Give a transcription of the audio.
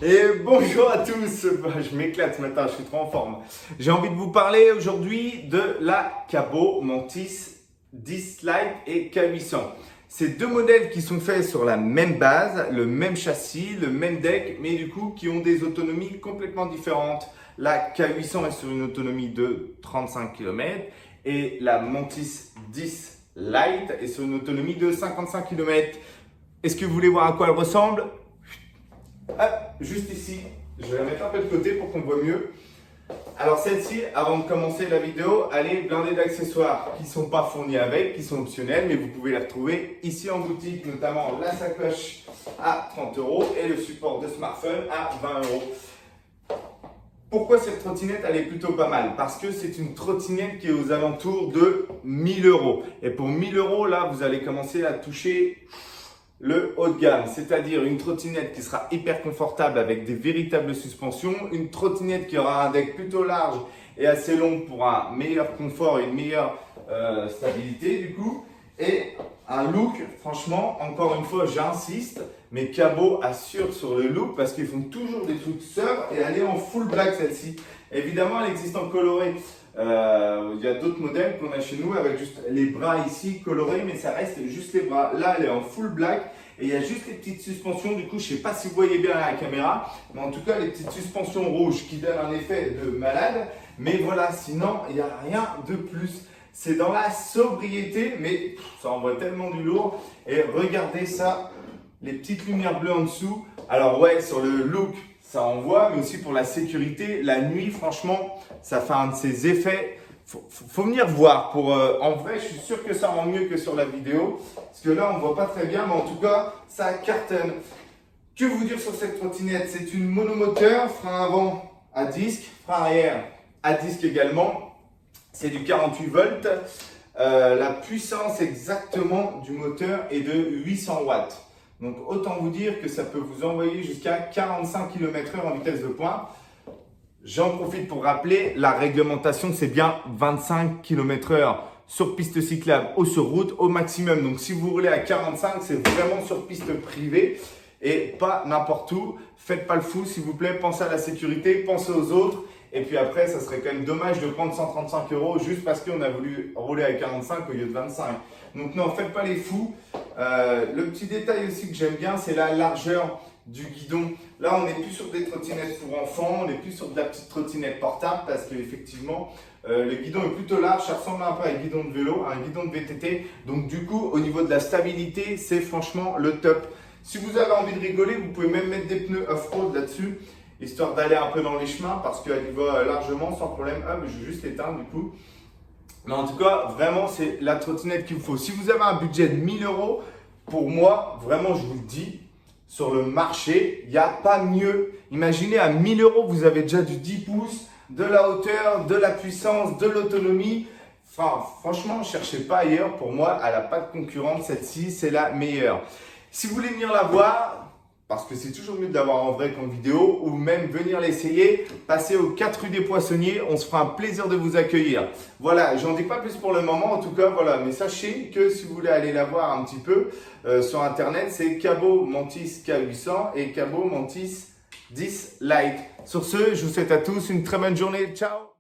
Et bonjour à tous, je m'éclate ce matin, je suis trop en forme. J'ai envie de vous parler aujourd'hui de la Cabot Mantis 10 Lite et K800. C'est deux modèles qui sont faits sur la même base, le même châssis, le même deck, mais du coup qui ont des autonomies complètement différentes. La K800 est sur une autonomie de 35 km et la Mantis 10 Lite est sur une autonomie de 55 km. Est-ce que vous voulez voir à quoi elle ressemble? Juste ici, je vais la mettre un peu de côté pour qu'on voit mieux. Alors celle-ci, avant de commencer la vidéo, elle est blindée d'accessoires qui ne sont pas fournis avec, qui sont optionnels, mais vous pouvez les retrouver ici en boutique, notamment la sacoche à 30 € et le support de smartphone à 20 €. Pourquoi cette trottinette, elle est plutôt pas mal? Parce que c'est une trottinette qui est aux alentours de 1000 €. Et pour 1000 €, là, vous allez commencer à toucher le haut de gamme, c'est-à-dire une trottinette qui sera hyper confortable avec des véritables suspensions, une trottinette qui aura un deck plutôt large et assez long pour un meilleur confort et une meilleure stabilité du coup, et un look, franchement, encore une fois j'insiste, mais Cabot assure sur le look parce qu'ils font toujours des trucs surf et elle est en full black celle-ci. Évidemment elle existe en coloré. Il y a d'autres modèles qu'on a chez nous avec juste les bras ici colorés, mais ça reste juste les bras. Là, elle est en full black et il y a juste les petites suspensions. Du coup, je ne sais pas si vous voyez bien à la caméra, mais en tout cas, les petites suspensions rouges qui donnent un effet de malade. Mais voilà, sinon, il n'y a rien de plus. C'est dans la sobriété, mais ça envoie tellement du lourd. Et regardez ça, les petites lumières bleues en dessous. Alors ouais, sur le look, ça envoie, mais aussi pour la sécurité. La nuit, franchement, ça fait un de ses effets. Faut venir voir. En vrai, je suis sûr que ça rend mieux que sur la vidéo. Parce que là, on ne voit pas très bien, mais en tout cas, ça cartonne. Que vous dire sur cette trottinette? C'est une monomoteur, frein avant à disque, frein arrière à disque également. C'est du 48 volts. La puissance exactement du moteur est de 800 watts. Donc autant vous dire que ça peut vous envoyer jusqu'à 45 km/h en vitesse de pointe. J'en profite pour rappeler, la réglementation c'est bien 25 km/h sur piste cyclable ou sur route au maximum. Donc si vous roulez à 45, c'est vraiment sur piste privée et pas n'importe où. Faites pas le fou s'il vous plaît, pensez à la sécurité, pensez aux autres. Et puis après, ça serait quand même dommage de prendre 135 € juste parce qu'on a voulu rouler à 45 au lieu de 25. Donc non, faites pas les fous. Le petit détail aussi que j'aime bien, c'est la largeur du guidon. Là, on n'est plus sur des trottinettes pour enfants, on n'est plus sur de la petite trottinette portable parce qu'effectivement, le guidon est plutôt large. Ça ressemble un peu à un guidon de vélo, à un guidon de VTT. Donc du coup, au niveau de la stabilité, c'est franchement le top. Si vous avez envie de rigoler, vous pouvez même mettre des pneus off-road là-dessus, histoire d'aller un peu dans les chemins parce qu'elle y va largement sans problème. Mais je vais juste l'éteindre du coup. Mais en tout cas, vraiment, c'est la trottinette qu'il vous faut. Si vous avez un budget de 1000 €, pour moi, vraiment, je vous le dis, sur le marché, il n'y a pas mieux. Imaginez, à 1000 €, vous avez déjà du 10 pouces, de la hauteur, de la puissance, de l'autonomie. Enfin, franchement, ne cherchez pas ailleurs. Pour moi, elle n'a pas de concurrente. Celle-ci, c'est la meilleure. Si vous voulez venir la voir, parce que c'est toujours mieux d'avoir en vrai qu'en vidéo, ou même venir l'essayer, passez aux 4 rue des Poissonniers, on se fera un plaisir de vous accueillir. Voilà, j'en dis pas plus pour le moment, en tout cas, voilà, mais sachez que si vous voulez aller la voir un petit peu sur internet, c'est Cabot Mantis K800 et Cabot Mantis 10 Lite. Sur ce, je vous souhaite à tous une très bonne journée, ciao!